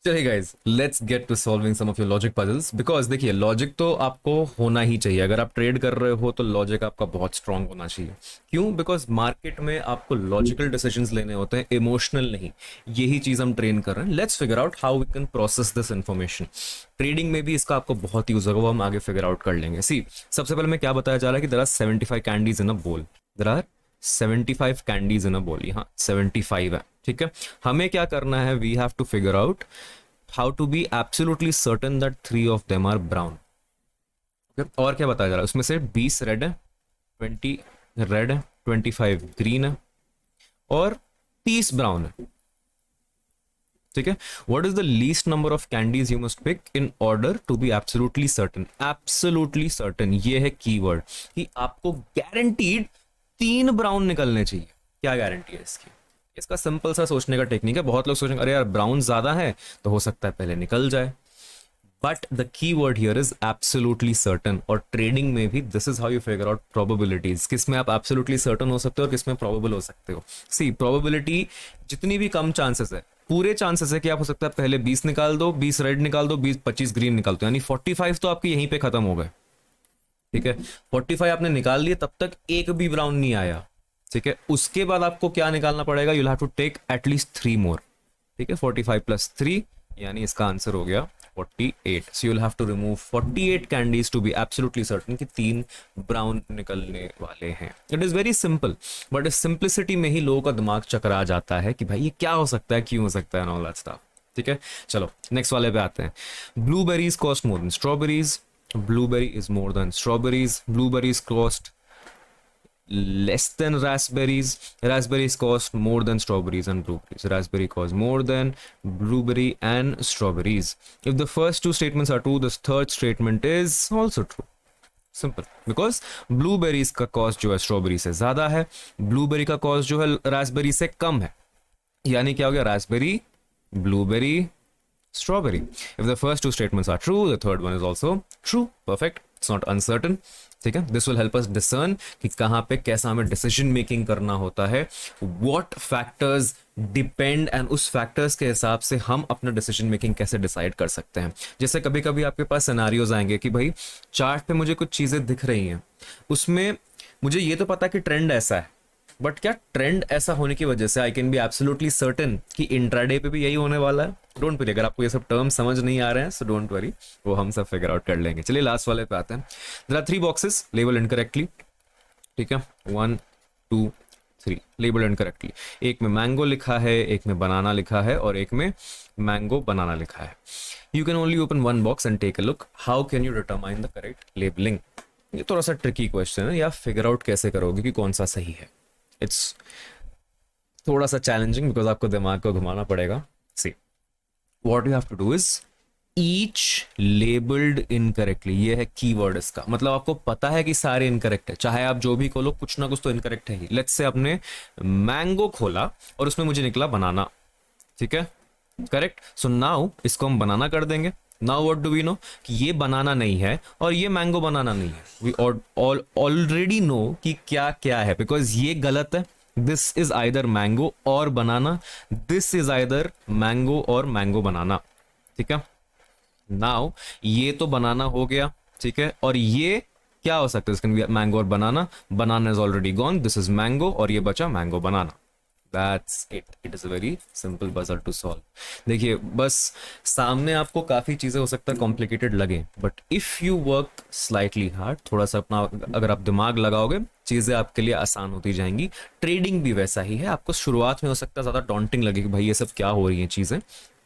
चलिए guys, let's get to solving some of your logic puzzles. Because देखिए, logic तो आपको होना ही चाहिए। अगर आप ट्रेड कर रहे हो तो लॉजिक आपका बहुत स्ट्रांग होना चाहिए। क्यों? बिकॉज मार्केट में आपको लॉजिकल डिसीजंस लेने होते हैं, इमोशनल नहीं। यही चीज हम ट्रेन कर रहे हैं। Let's figure out how we can process this information. Trading में भी इसका आपको बहुत यूज होगा, वो हम आगे फिगर आउट कर लेंगे। सी, सबसे पहले मैं क्या बताया जा रहा है कि देयर आर 75 कैंडीज इन अ बोल। देयर आर 75 कैंडीज इन अ बोल। यहाँ 75 है, ठीक है। हमें क्या करना है? We have to figure out how to be absolutely certain that 3 of them are brown. Okay? और क्या बताया जा रहा है उसमें से? 20 रेड है, 20 रेड है, 25 ग्रीन है और 30 ब्राउन है, ठीक है। What is the least number of candies you must pick in order to be absolutely certain? Absolutely certain, ये है कीवर्ड कि आपको गारंटीड 3 ब्राउन निकलने चाहिए। क्या गारंटी है इसकी? इसका सिंपल सा सोचने का टेक्निक है। बहुत लोग सोचेंगे अरे यार ब्राउन ज्यादा है तो हो सकता है पहले निकल जाए, but the key word here is absolutely certain. और ट्रेडिंग में भी this is how you figure out probabilities, किस में आप एब्सोल्युटली सर्टन हो सकते हो और किस में प्रोबेबल हो सकते हो। सी, प्रोबेबिलिटी जितनी भी कम चांसेस है, पूरे चांसेस है कि आप हो सकता है पहले 20 निकाल दो, 20 रेड निकाल दो, 25 ग्रीन निकाल दो, यानी 45 तो आपके यहीं पे खत्म हो गए, ठीक है। 45 आपने निकाल लिए, तब तक एक भी ब्राउन नहीं आया, ठीक है। उसके बाद आपको क्या निकालना पड़ेगा? You have to take at least 3 more, ठीक है। 45 प्लस 3 यानी इसका आंसर हो गया 48। So you will have to remove 48 candies to be absolutely certain कि 3 ब्राउन निकलने वाले हैं। It is very simple, but इस सिंप्लिसिटी में ही लोगों का दिमाग चकरा जाता है कि भाई ये क्या हो सकता है, क्यों हो सकता है, ऑल दैट स्टफ, ठीक है। चलो नेक्स्ट वाले पे आते हैं। Blueberries cost more than strawberries. Blueberry is more than strawberries. Blueberries cost less than raspberries. Raspberries cost more than strawberries and blueberries. Raspberry costs more than blueberry and strawberries. If the first two statements are true, the third statement is also true. Simple, because blueberries का cost जो है strawberry से ज्यादा है, blueberry का cost जो है Raspberry से कम है। यानी क्या हो गया? Raspberry, blueberry, strawberry. If the first two statements are true, the third one is also true. Perfect. It's not uncertain. ठीक है। This will help us discern कि कहाँ पे कैसा हमें डिसीजन मेकिंग करना होता है, व्हाट फैक्टर्स डिपेंड, एंड उस फैक्टर्स के हिसाब से हम अपना डिसीजन मेकिंग कैसे डिसाइड कर सकते हैं। जैसे कभी कभी आपके पास सिनारियोज आएंगे कि भाई चार्ट पे मुझे कुछ चीजें दिख रही हैं, उसमें मुझे ये तो पता कि ट्रेंड ऐसा है, बट क्या ट्रेंड ऐसा होने की वजह से I can be absolutely certain कि इंट्राडे पे भी यही होने वाला है? डोंट वरी, अगर आपको ये सब टर्म समझ नहीं आ रहे हैं सो डोंट वरी, वो हम सब फिगर आउट कर लेंगे। चलिए लास्ट वाले पे आते हैं। There are 3 boxes label incorrectly, ठीक है। 1 2 3 लेबल इनकरेक्टली। एक में मैंगो लिखा है, एक में बनाना लिखा है और एक में मैंगो बनाना लिखा है। You can only open one box and take a look. How can you determine the correct labelling? ये थोड़ा सा ट्रिकी क्वेश्चन है, या फिगर आउट कैसे करोगे कि कौन सा सही है? इट्स थोड़ा सा चैलेंजिंग बिकॉज आपको दिमाग को घुमाना पड़ेगा। See, what you have to do is each labelled incorrectly. ये है कीवर्ड इसका, मतलब आपको पता है कि सारे इनकरेक्ट है, चाहे आप जो भी खोलो कुछ ना कुछ तो इनकरेक्ट है ही। लेट्स से आपने मैंगो खोला और उसमें मुझे निकला बनाना, ठीक है, करेक्ट। सो नाउ इसको हम बनाना कर देंगे। Now what do we know कि ये बनाना नहीं है और ये मैंगो बनाना नहीं है। वी ऑलरेडी नो कि क्या क्या है, बिकॉज ये गलत है। दिस इज आइदर मैंगो और बनाना, दिस इज आइदर मैंगो और मैंगो बनाना, ठीक है। नाउ ये तो बनाना हो गया, ठीक है, और ये क्या हो सकता है? इसके मैंगो और banana. Banana is already gone, this is mango और ये बचा mango banana. That's it. It is a very simple puzzle to solve. देखिए बस सामने आपको काफी चीजें हो सकता है कॉम्प्लिकेटेड लगे, but if you work slightly hard, थोड़ा सा अपना अगर आप दिमाग लगाओगे, चीजें आपके लिए आसान होती जाएंगी। ट्रेडिंग भी वैसा ही है। आपको शुरुआत में हो सकता है ज्यादा डॉन्टिंग लगे कि भाई ये सब क्या हो रही हैं चीजें,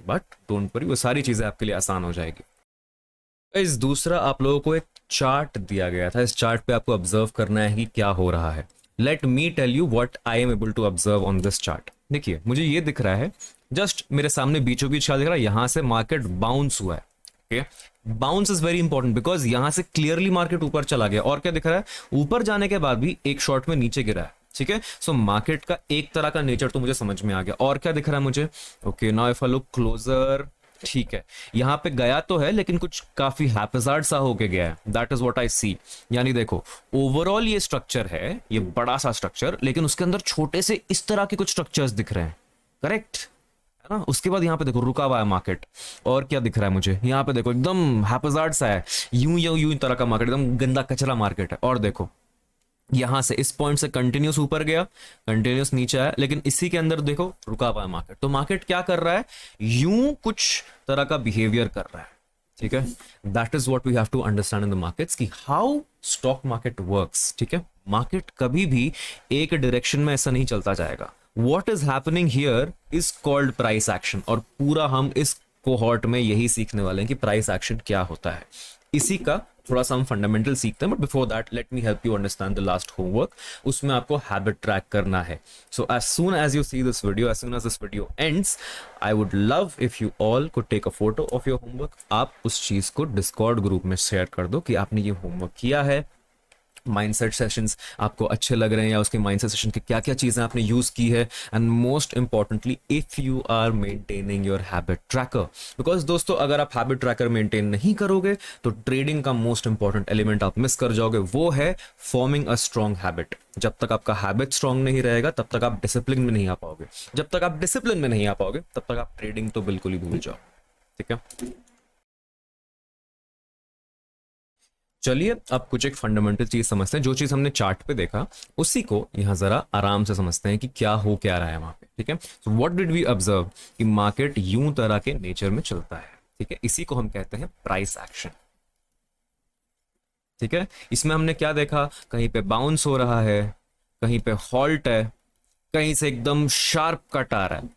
बट डोंट वरी, वो सारी चीजें आपके लिए आसान हो जाएगी। इस दूसरा आप लोगों को एक चार्ट दिया गया था। इस चार्ट पे आपको ऑब्जर्व करना है कि क्या हो रहा है। Let me tell you what I am able to observe on this chart. देखिए मुझे ये दिख रहा है, जस्ट मेरे सामने बीचों बीच क्या दिख रहा है, यहां से मार्केट बाउंस हुआ है। Okay, bounce is very important because यहां से क्लियरली मार्केट ऊपर चला गया। और क्या दिख रहा है? ऊपर जाने के बाद भी एक शॉर्ट में नीचे गिरा है, ठीक है। सो मार्केट का एक तरह का नेचर तो मुझे समझ में आ गया। और क्या दिख रहा है मुझे? Okay, now if I look closer, ठीक है, यहां पे गया तो है लेकिन कुछ काफी हैपेजार्ड सा होके गया है। दैट इज व्हाट आई सी। यानी देखो ओवरऑल ये स्ट्रक्चर है, ये बड़ा सा स्ट्रक्चर, लेकिन उसके अंदर छोटे से इस तरह के कुछ स्ट्रक्चर्स दिख रहे हैं, करेक्ट। है ना। उसके बाद यहाँ पे देखो रुका हुआ है मार्केट, और क्या दिख रहा है मुझे यहाँ पे, देखो एकदम हैप्पीजार्ड सा है, यूं यूं यूं तरह का मार्केट, एकदम गंदा कचरा मार्केट है। और देखो यहां से इस पॉइंट से कंटिन्यूस ऊपर गया, कंटिन्यूस नीचे आया, लेकिन इसी के अंदर देखो रुका हुआ है मार्केट। तो मार्केट क्या कर रहा है, यूं कुछ तरह का बिहेवियर कर रहा है, ठीक है। That is what we have to understand in the markets कि हाउ स्टॉक मार्केट वर्क्स, ठीक है। मार्केट कभी भी एक डायरेक्शन में ऐसा नहीं चलता जाएगा। What is happening here is called price action, और पूरा हम इस कोहॉर्ट में यही सीखने वाले हैं कि प्राइस एक्शन क्या होता है। इसी का थोड़ा सा हम फंडामेंटल सीखते हैं, but before that let me help you understand the last homework. उसमें आपको हैबिट ट्रैक करना है। So as soon as you see this video, as soon as this video ends, I would love if you all could take a photo of your homework. आप उस चीज को Discord group में share कर दो कि आपने ये होमवर्क किया है। माइंडसेट सेशंस आपको अच्छे लग रहे हैं, या उसके माइंडसेट सेशन की क्या क्या चीज़ें आपने यूज़ की है, and most importantly if you are maintaining your habit tracker. Because दोस्तों अगर आप हैबिट ट्रैकर मेंटेन नहीं करोगे तो ट्रेडिंग का मोस्ट इंपॉर्टेंट एलिमेंट आप मिस कर जाओगे, वो है फॉर्मिंग अ स्ट्रॉन्ग हैबिट। जब तक आपका हैबिट स्ट्रॉन्ग नहीं रहेगा तब तक आप डिसिप्लिन में नहीं आ पाओगे, जब तक आप डिसिप्लिन में नहीं आ पाओगे तब तक आप ट्रेडिंग तो बिल्कुल ही भूल जाओ, ठीक है। चलिए अब कुछ एक फंडामेंटल चीज समझते हैं। जो चीज हमने चार्ट पे देखा उसी को यहां जरा आराम से समझते हैं कि क्या हो क्या रहा है वहां पे, ठीक है। So what did we observe कि मार्केट यूं तरह के नेचर में चलता है, ठीक है। इसी को हम कहते हैं प्राइस एक्शन, ठीक है। इसमें हमने क्या देखा, कहीं पे बाउंस हो रहा है, कहीं पे हॉल्ट है, कहीं से एकदम शार्प कट आ रहा है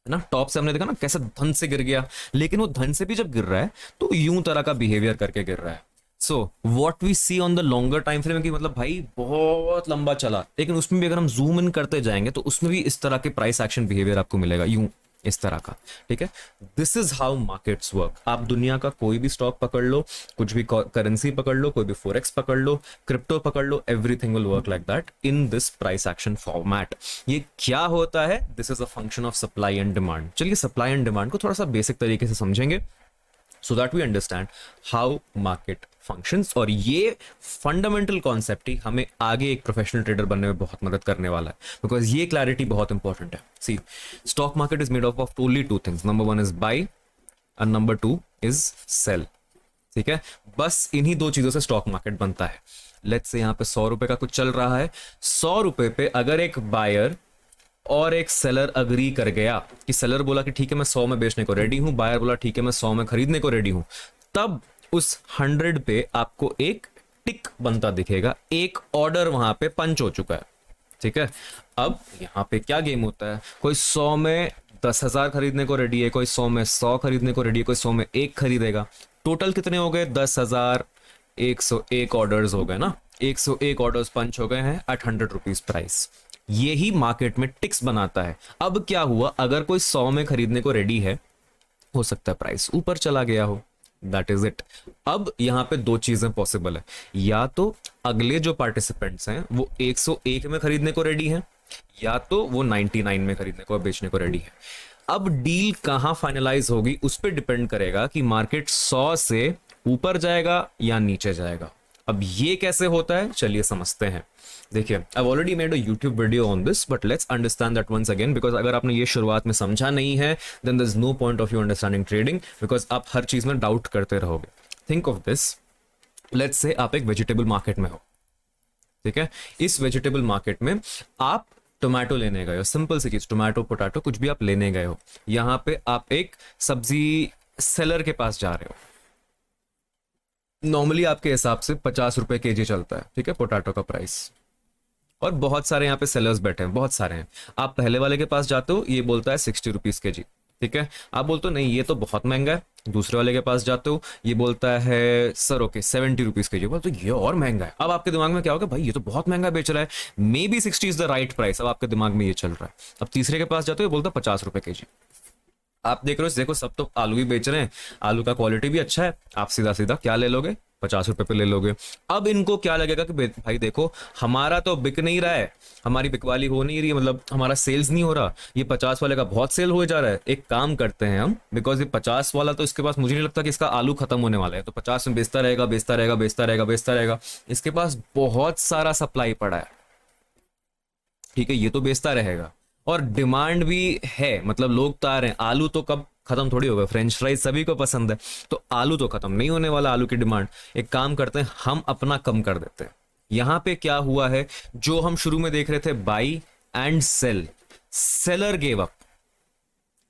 ना। टॉप से हमने देखा ना कैसे धन से गिर गया, लेकिन वो धन से भी जब गिर रहा है तो यूं तरह का बिहेवियर करके गिर रहा है। So what we see on the longer time frame की मतलब भाई बहुत लंबा चला, लेकिन उसमें भी अगर हम जूम इन करते जाएंगे तो उसमें भी इस तरह के प्राइस एक्शन बिहेवियर आपको मिलेगा, यूं इस तरह का, ठीक है। This is how markets work. आप दुनिया का कोई भी स्टॉक पकड़ लो, कुछ भी करेंसी पकड़ लो, कोई भी फोरेक्स पकड़ लो, क्रिप्टो पकड़ लो, everything will work like that in this price action format. ये क्या होता है, this is a function of supply and demand. चलिए सप्लाई एंड डिमांड को थोड़ा सा बेसिक तरीके से समझेंगे so that we understand how market functions. और ये फंडामेंटल कॉन्सेप्ट ही हमें आगे एक प्रोफेशनल ट्रेडर बनने में बहुत मदद करने वाला है, बिकॉज ये क्लैरिटी बहुत इंपॉर्टेंट है। See stock market is made up of only two things, number one is buy and number two is sell, ठीक है। बस इन्हीं दो चीजों से स्टॉक मार्केट बनता है। लेट्स से यहाँ पे 100 रुपए का कुछ चल रहा है, 100 रुपए पे अगर एक बायर और एक सेलर अग्री कर गया कि सेलर बोला कि ठीक है मैं 100 में बेचने को रेडी हूं, बायर बोला ठीक है मैं 100 में खरीदने को रेडी हूं, तब उस 100 पे आपको एक टिक बनता दिखेगा, एक ऑर्डर वहां पे पंच हो चुका है, ठीक है। अब यहां पे क्या गेम होता है, कोई 100 में 10,000 खरीदने को रेडी है, कोई 100 में 100 खरीदने को रेडी है, कोई 100 में एक खरीदेगा। टोटल कितने हो गए, 10,000, 101 ऑर्डर्स हो गए ना, 101 ऑर्डर्स पंच हो गए हैं एट 100 रुपीज प्राइस। यही मार्केट में टिक्स बनाता है। अब क्या हुआ, अगर कोई 100 में खरीदने को रेडी है, हो सकता है प्राइस ऊपर चला गया हो, दैट इज इट। अब यहां पे दो चीजें पॉसिबल है, या तो अगले जो पार्टिसिपेंट्स हैं वो 101 में खरीदने को रेडी हैं, या तो वो 99 में खरीदने को बेचने को रेडी है। अब डील कहां फाइनलाइज होगी उस पर डिपेंड करेगा कि मार्केट 100 से ऊपर जाएगा या नीचे जाएगा। अब ये कैसे होता है, चलिए समझते हैं। देखिए I already made a YouTube video on this, but let's understand that once again, because अगर आपने ये शुरुआत में समझा नहीं है then there is no point of you understanding trading, because आप हर चीज में डाउट करते रहोगे। Think of this, let's say आप एक वेजिटेबल मार्केट में हो, ठीक है। इस वेजिटेबल मार्केट में आप टोमेटो लेने गए हो, सिंपल सी चीज, टोमेटो पोटैटो कुछ भी आप लेने गए हो। यहां पे आप एक सब्जी सेलर के पास जा रहे हो, नॉर्मली आपके हिसाब से 50 रुपए केजी चलता है, ठीक है, पोटैटो का प्राइस। और बहुत सारे यहाँ पे सेलर्स बैठे हैं, बहुत सारे हैं। आप पहले वाले के पास जाते हो, ये बोलता है 60 रुपीज के जी, ठीक है। आप बोलते हो नहीं ये तो बहुत महंगा है। दूसरे वाले के पास जाते हो, ये बोलता है सर ओके 70 रुपीज के जी, तो ये और महंगा है। अब आपके दिमाग में क्या होगा, भाई ये तो बहुत महंगा बेच रहा है, may be 60 is the right price. अब आपके दिमाग में ये चल रहा है। अब तीसरे के पास जाते हो, ये बोलता है 50 रुपए के जी। आप देख रहे हो, देखो सब तो आलू ही बेच रहे हैं, आलू का क्वालिटी भी अच्छा है, आप सीधा सीधा क्या ले लोगे, 50 रुपए पे ले लोगे। अब इनको क्या लगेगा कि भाई देखो हमारा तो बिक नहीं रहा है, हमारी बिकवाली हो नहीं रही है, मतलब हमारा सेल्स नहीं हो रहा, ये 50 वाले का बहुत सेल हो जा रहा है। एक काम करते हैं हम, बिकॉज ये 50 वाला तो इसके पास मुझे नहीं लगता कि इसका आलू खत्म होने वाला है, तो 50 में बेचता रहेगा बेचता रहेगा बेचता रहेगा बेचता रहेगा। इसके पास बहुत सारा सप्लाई पड़ा है, ठीक है, ये तो बेचता रहेगा। और डिमांड भी है, मतलब लोग तो आ रहे हैं। आलू तो कब खत्म थोड़ी होगा, फ्रेंच फ्राइज सभी को पसंद है, तो आलू तो खत्म नहीं होने वाला, आलू की डिमांड। एक काम करते हैं, हम अपना कम कर देते हैं। यहां पे क्या हुआ है, जो हम शुरू में देख रहे थे buy and sell, seller gave up,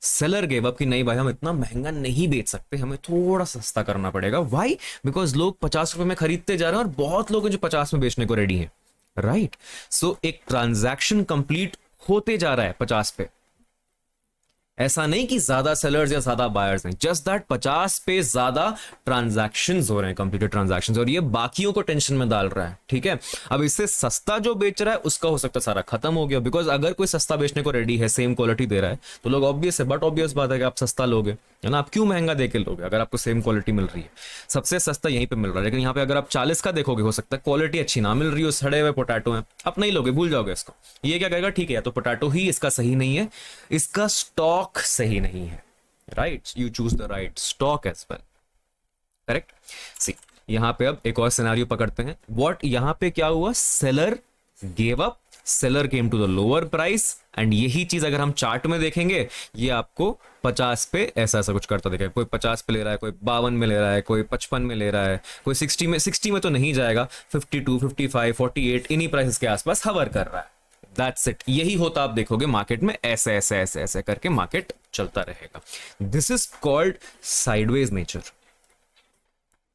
seller gave up कि नहीं भाई हम इतना महंगा नहीं बेच सकते, हमें थोड़ा सस्ता करना पड़ेगा। वाई? बिकॉज लोग 50 रुपए में खरीदते जा रहे हैं और बहुत लोग हैं जो 50 में बेचने को रेडी हैं, राइट? सो एक ट्रांजैक्शन कंप्लीट होते जा रहा है 50 पे। ऐसा नहीं कि ज्यादा सेलर्स या ज्यादा बायर्स हैं, जस्ट दैट 50 पे ज्यादा ट्रांजैक्शंस हो रहे हैं, कंप्लीटेड ट्रांजैक्शंस, और ये बाकियों को टेंशन में डाल रहा है। ठीक है, अब इससे सस्ता जो बेच रहा है उसका हो सकता है सारा खत्म हो गया, बिकॉज अगर कोई सस्ता बेचने को रेडी है, सेम क्वालिटी दे रहा है, तो लोग ऑब्वियस है, बट ऑब्वियस बात है कि आप सस्ता लोगे, है ना? आप क्यों महंगा देके लोगे अगर आपको सेम क्वालिटी मिल रही है? सबसे सस्ता यहीं पे मिल रहा है। लेकिन यहाँ पे अगर आप 40 का देखोगे, हो सकता है क्वालिटी अच्छी ना मिल रही हो, सड़े हुए पोटैटो हैं, आप नहीं लोगे, भूल जाओगे इसको। ये क्या कहेगा, ठीक है, या तो पोटैटो ही इसका सही नहीं है, इसका स्टॉक सही नहीं है, right? You choose the right stock as well, correct? See, यहां पे अब एक और सिनेरियो पकड़ते हैं। व्हाट यहां पे क्या हुआ, seller gave up, seller came to the lower price, and यही चीज अगर हम चार्ट में देखेंगे, ये आपको 50 पे ऐसा ऐसा कुछ करता दिखेगा। कोई 50 पे ले रहा है, कोई 52 में ले रहा है, कोई 55 में ले रहा है, कोई 60 में, 60 में तो नहीं जाएगा, 52, 55, 48 इन्हीं प्राइसेस के आसपास हवर कर रहा है। दैट्स इट, यही होता आप देखोगे मार्केट में, ऐसे ऐसे ऐसे ऐसे करके मार्केट चलता रहेगा। This is called sideways nature,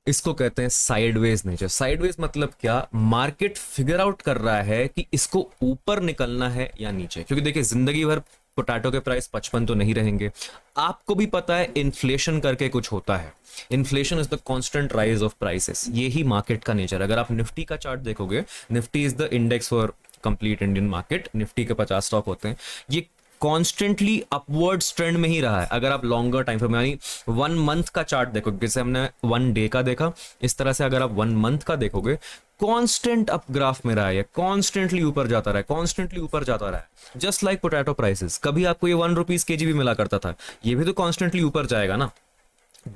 इसको कहते हैं साइडवेज नेचर। साइडवेज मतलब क्या, मार्केट फिगर आउट कर रहा है कि इसको ऊपर निकलना है या नीचे, क्योंकि देखिए जिंदगी भर पोटैटो के प्राइस 55 तो नहीं रहेंगे। आपको भी पता है इन्फ्लेशन करके कुछ होता है, inflation is the constant rise of prices, यही मार्केट का नेचर। अगर आप निफ्टी का चार्ट देखोगे, Nifty is the index for complete Indian market, Nifty के 50 स्टॉक होते हैं, ये कॉन्स्टेंटली अपवर्ड ट्रेंड में ही रहा है। अगर आप लॉन्गर टाइम फ्रेम यानी 1 मंथ का चार्ट देखोगे, जैसे हमने 1 डे का देखा, इस तरह से अगर आप 1 मंथ का देखोगे, कांस्टेंट अप ग्राफ में रहा है, कांस्टेंटली ऊपर जाता रहा है, कांस्टेंटली ऊपर जाता रहा है। जस्ट लाइक पोटैटो प्राइसेस, कभी आपको ये 1 रुपीज केजी भी मिला करता था, ये भी तो कांस्टेंटली ऊपर जाएगा ना।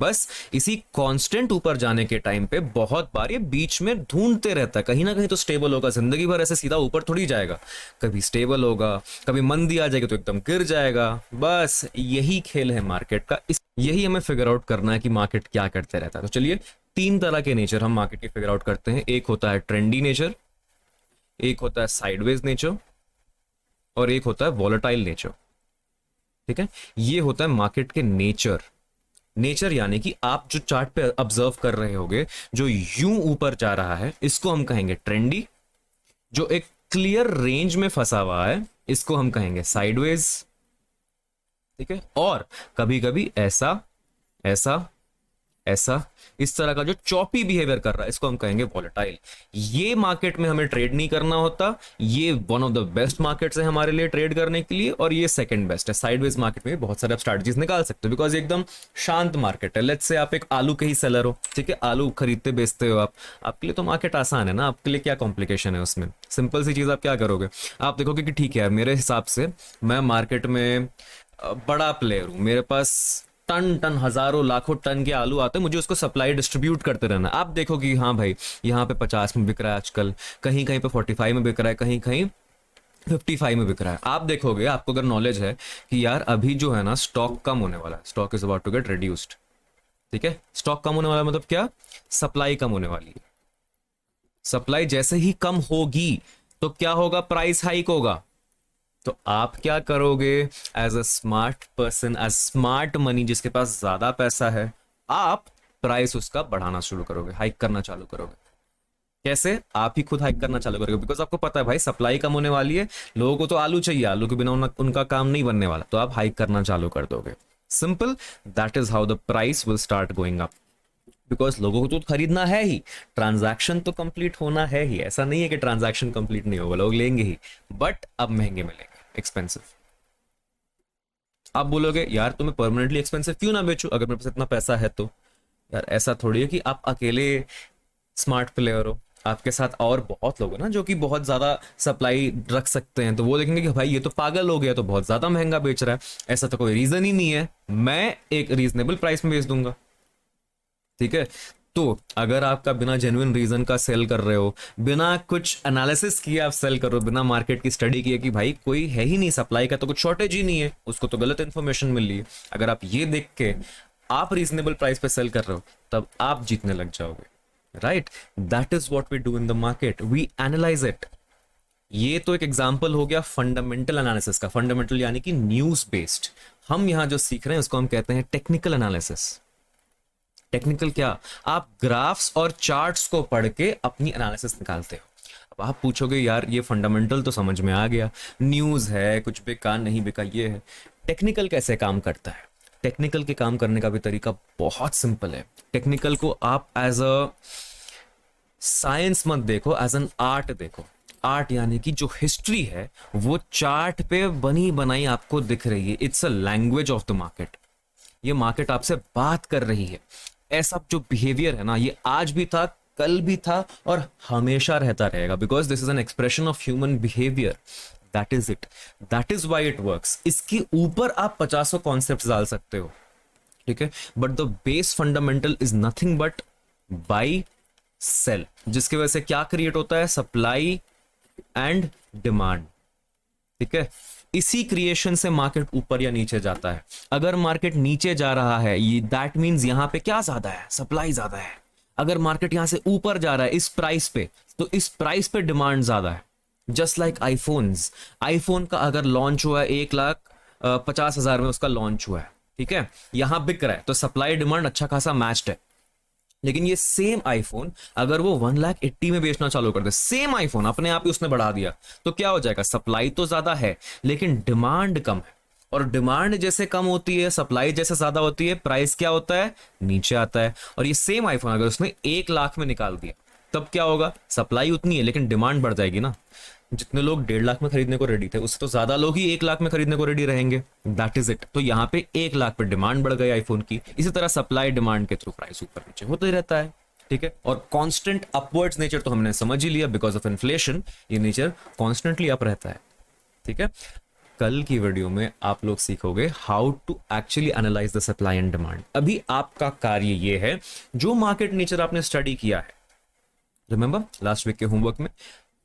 बस इसी कांस्टेंट ऊपर जाने के टाइम पे बहुत बार ये बीच में ढूंढते रहता है, कहीं ना कहीं तो स्टेबल होगा, जिंदगी भर ऐसे सीधा ऊपर थोड़ी जाएगा, कभी स्टेबल होगा, कभी मंदी आ जाएगी तो एकदम गिर जाएगा। बस यही खेल है मार्केट का, यही हमें फिगर आउट करना है कि मार्केट क्या करते रहता है। तो चलिए, 3 तरह के नेचर हम मार्केट की फिगर आउट करते हैं। एक होता है ट्रेंडी नेचर, एक होता है साइडवेज नेचर, और एक होता है वॉलेटाइल नेचर। ठीक है, ये होता है मार्केट के नेचर। नेचर यानी कि आप जो चार्ट पे ऑब्जर्व कर रहे होगे, जो यूं ऊपर जा रहा है, इसको हम कहेंगे ट्रेंडी। जो एक क्लियर रेंज में फंसा हुआ है, इसको हम कहेंगे साइडवेज। ठीक है, और कभी कभी ऐसा ऐसा ऐसा, इस तरह का जो चॉपी बिहेवियर कर रहा है, इसको हम कहेंगे वॉलेटाइल। ये मार्केट में हमें ट्रेड नहीं करना होता, ये one of the best markets है हमारे लिए ट्रेड करने के लिए, और ये सेकंड बेस्ट है। साइडवेज मार्केट में बहुत सारे आप स्ट्रैटेजीज निकाल सकते हो, बिकॉज एकदम शांत मार्केट है। लेट्स से आप एक आलू के ही सेलर हो, ठीक है, आलू खरीदते बेचते हो आप, आपके लिए तो मार्केट आसान है ना, आपके लिए क्या कॉम्प्लिकेशन है उसमें? सिंपल सी चीज, आप क्या करोगे, आप देखोगे कि ठीक है, मेरे हिसाब से मैं मार्केट में बड़ा प्लेयर हूं, मेरे पास टन टन हजारों लाखों टन के आलू आते हैं, मुझे उसको सप्लाई डिस्ट्रीब्यूट करते रहना। आप देखो कि हाँ भाई, यहाँ पे 50 में बिक रहा है आजकल, कहीं कहीं पे 45 में बिक रहा है, कहीं कहीं 55 में बिक रहा है। आप देखोगे, आपको अगर नॉलेज है कि यार अभी जो है ना स्टॉक कम होने वाला है, stock is about to get reduced. ठीक है, स्टॉक कम होने वाला मतलब क्या, सप्लाई कम होने वाली है। सप्लाई जैसे ही कम होगी तो क्या होगा, प्राइस हाइक होगा। तो आप क्या करोगे, as a smart person, as smart money, जिसके पास ज्यादा पैसा है, आप प्राइस उसका बढ़ाना शुरू करोगे, हाइक करना चालू करोगे। कैसे? आप ही खुद हाइक करना चालू करोगे, बिकॉज आपको पता है भाई सप्लाई कम होने वाली है, लोगों को तो आलू चाहिए, आलू के बिना उनका काम नहीं बनने वाला, तो आप हाइक करना चालू कर दोगे। Simple, that is how the price will start going up, because लोगों को तो खरीदना है ही, ट्रांजैक्शन तो कंप्लीट होना है ही। ऐसा नहीं है कि ट्रांजैक्शन कंप्लीट नहीं होगा, लोग लेंगे ही, बट अब महंगे मिलेंगे, एक्सपेंसिव। आप बोलोगे यार तुम्हें परमानेंटली एक्सपेंसिव क्यों ना बेचूं, अगर मेरे पास इतना पैसा है तो। यार ऐसा थोड़ी है कि आप अकेले स्मार्ट प्लेयर हो, आपके साथ और बहुत लोग हैं ना जो कि बहुत ज्यादा सप्लाई रख सकते हैं, तो वो देखेंगे कि भाई ये तो पागल हो गया, तो बहुत ज्यादा महंगा बेच रहा है, ऐसा तो कोई रीजन ही नहीं है, मैं एक रीजनेबल प्राइस में बेच दूंगा। ठीक है, तो अगर आपका बिना जेन्युइन रीजन का सेल कर रहे हो, बिना कुछ एनालिसिस किए आप सेल कर रहे हो, बिना मार्केट की स्टडी किए कि भाई कोई है ही नहीं, सप्लाई का तो कुछ शॉर्टेज ही नहीं है, उसको तो गलत इन्फॉर्मेशन मिल रही है, अगर आप ये देख के आप रीजनेबल प्राइस पे सेल कर रहे हो, तब आप जीतने लग जाओगे, right? That is what we do in the market, we analyse it. ये तो एक एग्जांपल हो गया फंडामेंटल एनालिसिस का। फंडामेंटल यानी कि न्यूज बेस्ड। हम यहां जो सीख रहे हैं उसको हम कहते हैं टेक्निकल एनालिसिस। टेक्निकल क्या? आप ग्राफ्स और चार्ट्स को पढ़ के अपनी एनालिसिस निकालते हो। अब आप पूछोगे यार ये फंडामेंटल तो समझ में आ गया, न्यूज़ है, कुछ बिका नहीं बिका ये है, टेक्निकल कैसे काम करता है? टेक्निकल के काम करने का भी तरीका बहुत सिंपल है। टेक्निकल को आप एज अ साइंस मत देखो, एज एन आर्ट देखो। आर्ट यानी कि जो हिस्ट्री है वो चार्ट पे बनी बनाई आपको दिख रही है। It's a language of the market. ये मार्केट आपसे बात कर रही है। ऐसा जो बिहेवियर है ना, ये आज भी था, कल भी था और हमेशा रहता रहेगा, because this is an expression of human behaviour. That is it, that is why it works. इसके ऊपर आप 50 कॉन्सेप्ट डाल सकते हो, ठीक है, but the base fundamental is nothing but buy sell, जिसकी वजह से क्या क्रिएट होता है? सप्लाई एंड डिमांड, ठीक है। इसी क्रिएशन से मार्केट ऊपर या नीचे जाता है। अगर मार्केट नीचे जा रहा है, ये दैट मींस यहां पे क्या ज्यादा है? सप्लाई ज्यादा है। अगर मार्केट यहां से ऊपर जा रहा है इस प्राइस पे, तो इस प्राइस पे डिमांड ज्यादा है। जस्ट लाइक आईफोन्स, आईफोन का अगर लॉन्च हुआ है 1,50,000 में उसका लॉन्च हुआ है, ठीक है, यहां बिक रहा है, तो सप्लाई डिमांड अच्छा खासा मैच्ड है। लेकिन ये सेम आईफोन अगर वो 1,80,000 में बेचना चालू कर दे, सेम आईफोन अपने आप ही उसने बढ़ा दिया, तो क्या हो जाएगा? सप्लाई तो ज्यादा है लेकिन डिमांड कम है, और डिमांड जैसे कम होती है, सप्लाई जैसे ज्यादा होती है, प्राइस क्या होता है? नीचे आता है। और ये सेम आईफोन अगर उसने 1,00,000 में निकाल दिया, तब क्या होगा? सप्लाई उतनी है लेकिन डिमांड बढ़ जाएगी ना। जितने लोग 1,50,000 में खरीदने को रेडी थे, उससे तो ज्यादा लोग ही 1,00,000 में खरीदने को रेडी रहेंगे। That is it. तो यहाँ पे 1,00,000 पे डिमांड बढ़ गई आईफोन की। इसी तरह सप्लाई डिमांड के थ्रू प्राइस ऊपर नीचे होता ही रहता है, ठीक है। और कांस्टेंट अपवर्ड्स नेचर तो हमने समझ ही लिया, बिकॉज ऑफ इन्फ्लेशन ये नेचर कॉन्स्टेंटली अप रहता है, ठीक है। कल की वीडियो में आप लोग सीखोगे how to actually analyse the supply and demand. अभी आपका कार्य ये है, जो मार्केट नेचर आपने स्टडी किया है, रिमेंबर लास्ट वीक के होमवर्क में,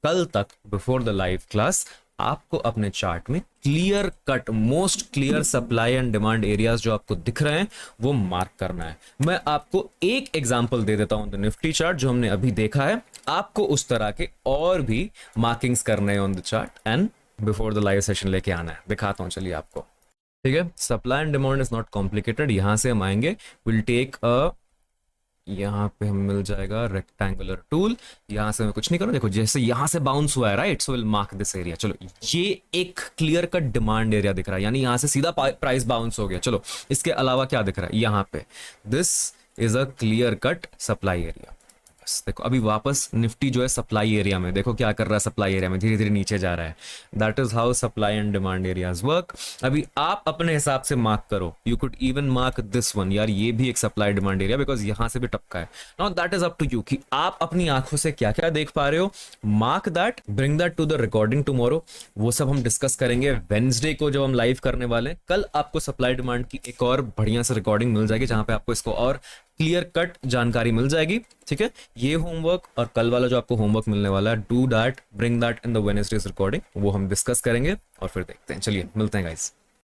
कल तक बिफोर द लाइव क्लास आपको अपने चार्ट में clear cut most clear supply and demand areas जो आपको दिख रहे हैं वो मार्क करना है। मैं आपको एक एग्जांपल दे देता हूं, द निफ्टी चार्ट जो हमने अभी देखा है। आपको उस तरह के और भी मार्किंग्स करने हैं on the chart and before the live session लेके आना है। दिखाता हूं, चलिए आपको, ठीक है। Supply and demand is not complicated. यहां से हम आएंगे, विल टेक अ, यहाँ पे हमें मिल जाएगा रेक्टेंगुलर टूल। यहां से मैं कुछ नहीं करूँ, देखो जैसे यहां से बाउंस हुआ है, right, so will mark this area. चलो ये एक क्लियर कट डिमांड एरिया दिख रहा है, यानी यहां से सीधा प्राइस बाउंस हो गया। चलो इसके अलावा क्या दिख रहा है? यहाँ पे this is a clear cut supply area. बस देखो अभी वापस निफ्टी जो है सप्लाई एरिया में, देखो क्या कर रहा है, सप्लाई एरिया में धीरे धीरे नीचे जा रहा है। That is how supply and demand areas work. अभी आप अपने हिसाब से मार्क करो, you could even mark this one, यार ये भी एक सप्लाई डिमांड एरिया, बिकॉज यहां से भी टपका है। Now that is up to you कि आप अपनी आंखों से क्या क्या देख पा रहे हो। Mark that, bring that to the recording tomorrow. वो सब हम डिस्कस करेंगे वेंसडे को जब हम लाइव करने वाले हैं। कल आपको सप्लाई डिमांड की एक और बढ़िया से रिकॉर्डिंग मिल जाएगी जहां पे आपको इसको और क्लियर कट जानकारी मिल जाएगी, ठीक है। ये होमवर्क और कल वाला जो आपको होमवर्क मिलने वाला है, do that, bring that in the Wednesday's recording, वो हम डिस्कस करेंगे और फिर देखते हैं। चलिए मिलते हैं गाइस।